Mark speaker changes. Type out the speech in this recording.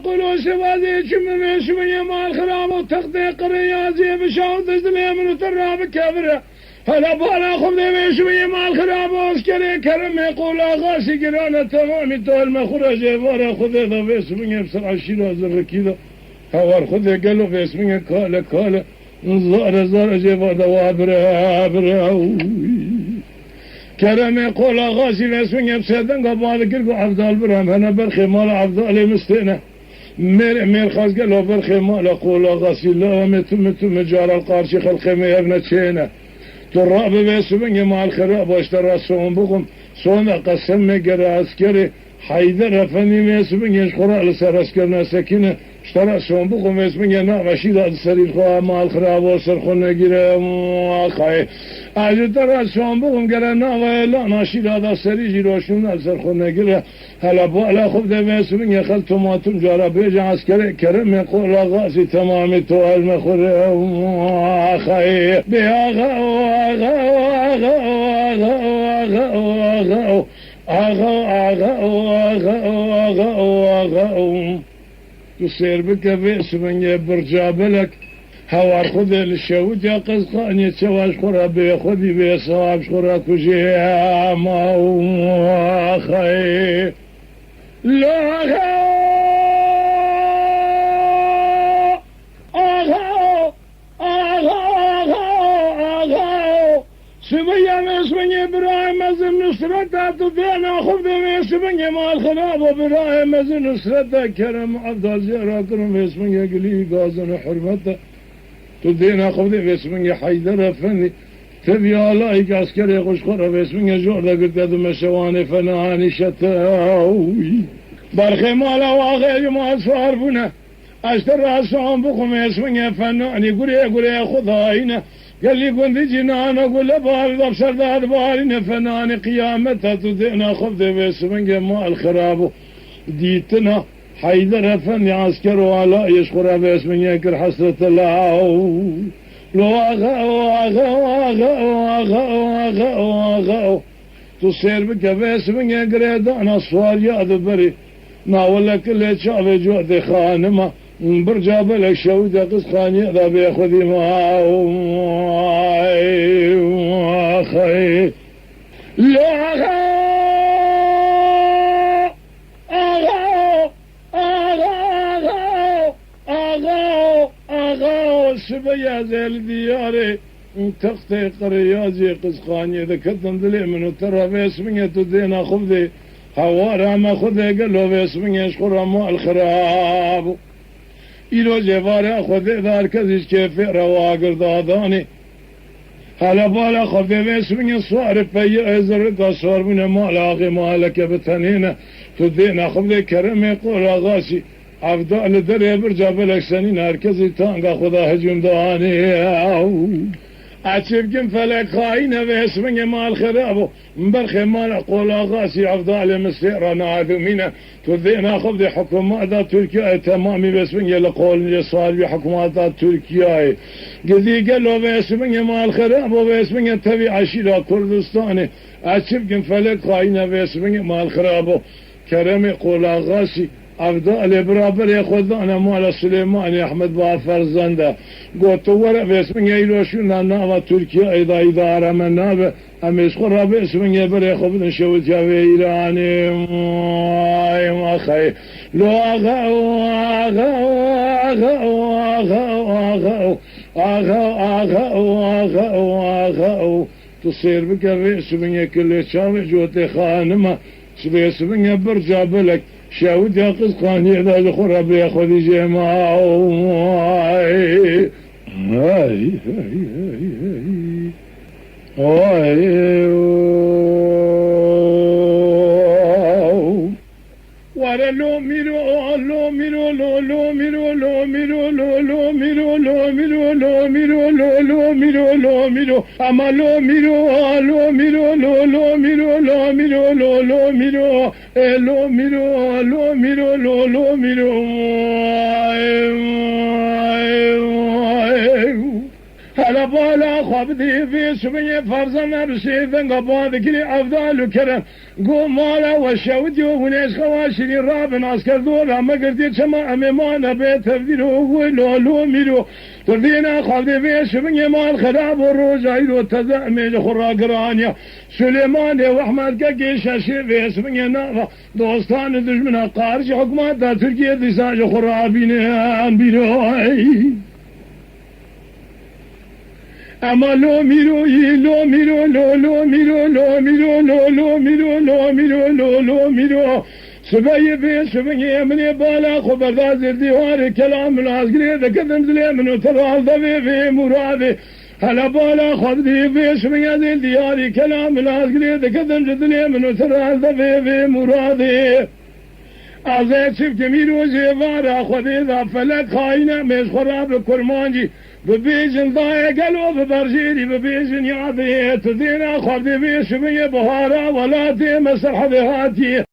Speaker 1: قلو سوازي شمم شوية مال خراب وتخطيق الرياضي بشاوط زلي من تراب كبره هلا بالا خذ شوية مال خراب واسكري كرم يقول غاسي قرانا تمامي تول مخرج ورا خذ ذا بس من يبصر عشيرة زر كذا هوار خذ قالوا بس من كاله زار جيبا دوابره كرم يقول غاسي بس من يبصدن قبال كرقو عبدال برهم هنا برخي مال عبدالي مستئنه مير خاص قالوا برخي مال قول غاسي لا متم جار القارشي خلقي ما ابن تشينه تراب بيسبني مع الخراب واشترى صوم بكم صوم قسم مقر عسكري حيدر فني بيسبني يشخرا لسر عسكرنا سكينة اشترى صوم بكم بيسبني نعم عشيدة السرير خواه مع الخراب وصرخنا قرا مواقعي عجل ترى صوم بكم قرا نعم لا ناشيدة السرير جيروشنا صرخنا قرا هلا بوالا خبدا بيسبني خلتو ماتم جارا بيجا عسكري كرم يقول غازي تمامي توال مخرا مواقعي بياغا تصير بك بئس من يبرجاب لك هوار خذ الشوت يا قزقان يتسواش خرابي خذي بيصاب خراك وجيه ما خي لا سبيا مسبني إبراهيم أزم نصرته تدينا خذ مسبني مال خلاب إبراهيم أزم نصرته كرم عبد زيرا كرم مسبني قلي قازن حرمته تدينا خذ مسبني حيدر فني تبي الله عسكري قشقرة مسبني جوردا قلت هذا شواني فناني شتاوي برخي مالا واغير ما أصفار بنا أشترى صوم بكم مسبني فناني قري خذاينا قال لي كنت جنان اقول لبال ضبشر ذات بالي فنان قيامتها تدينا خبز باسمنك ما الخراب ديتنا حيدر فني عسكر ولا يشكر باسمنك حسرة الله لو اغا تصير بك باسمنك قريدان اصفار يا بري ناولا كل شعب جوع خانمه برجاب لك شودة قسخاني ذا بياخذي معاي خي لا أغا سبيا زي الدياري تختيق رياضي قسخاني ذا كدن ذلي منو ترى باسمية تدينا خبذي هوارا ما خذي قالوا باسمية شخورا مع الخراب إلو جوارا خذي ذار كذيش كيف رواقر داداني هلا بالا خذي باسمي صارف في ازرق صار من مالاغي مالك بتنينة تدينا خذي كرم يقول غاسي عبدال دري برجع بلك سنين هركزي تانقا خذا هجوم داني أتشبكن فلك خاينة باسمي مال خرابو مبرخي مال قول غاسي عبدال مسيرة ناذمينة تذينا خذي حكومات تركيا تمامي باسمي لقول يصال بحكومات تركيا قذي قالوا باسمي مال خرابو باسمي تبي عشيرة كردستاني أتشبكن فلك خاينة باسمي مال خرابو كرمي قول غاسي عبدال برابر ياخذ انا مال سليمان احمد بافر زنده قلت ورا باسمي يلوشنا ناوا تركيا اذا اداره منابه امس خرا باسمي بر ياخذ نشوت يا ايراني ما خي لو اغا تصير بك باسمي كل شام جوتي خانمه باسمي برجع بلك شاود يا قسقاني إذا الخرى بياخذ جماعه ولا لو ميرو أما لو ميرو هلا بالا خبدي في سبني فرزنا بسيفن قباد كلي أفضل كرم قوم مالا وشودي وناس خواشني رابن عسكر دولا ما قردي سما أميمان بيت تبديل ولو لو ميرو تردينا خبدي في سبني مال خراب والروزايد تزعمي خرا قرانيا سليمان واحمد كاكي شاشي في سبني نافا دوستان دجمنا قارش حكومات تركيا ديساج خرابين بيروي أما لو ميرو لو ميرو لو ميرو لو ميرو لو ميرو لو ميرو لو ميرو سبعي في سبعي من بالا خبر ذا الديوار كلام العسكري ذا كذب زلي من تلوال ذا في مرادي هلا بالا خبدي في سبعي الديار كلام العسكري ذا كذب زلي من تلوال ذا في مرادي أزاي شفت ميرو زيفارا خذي ذا فلك خاينة مش خراب كرمانجي ببيجن ضايق قلو ببرجيري ببيجن يعطي تدينا خبدي في سبعي بهارا ولا دي مسرح ذهاتي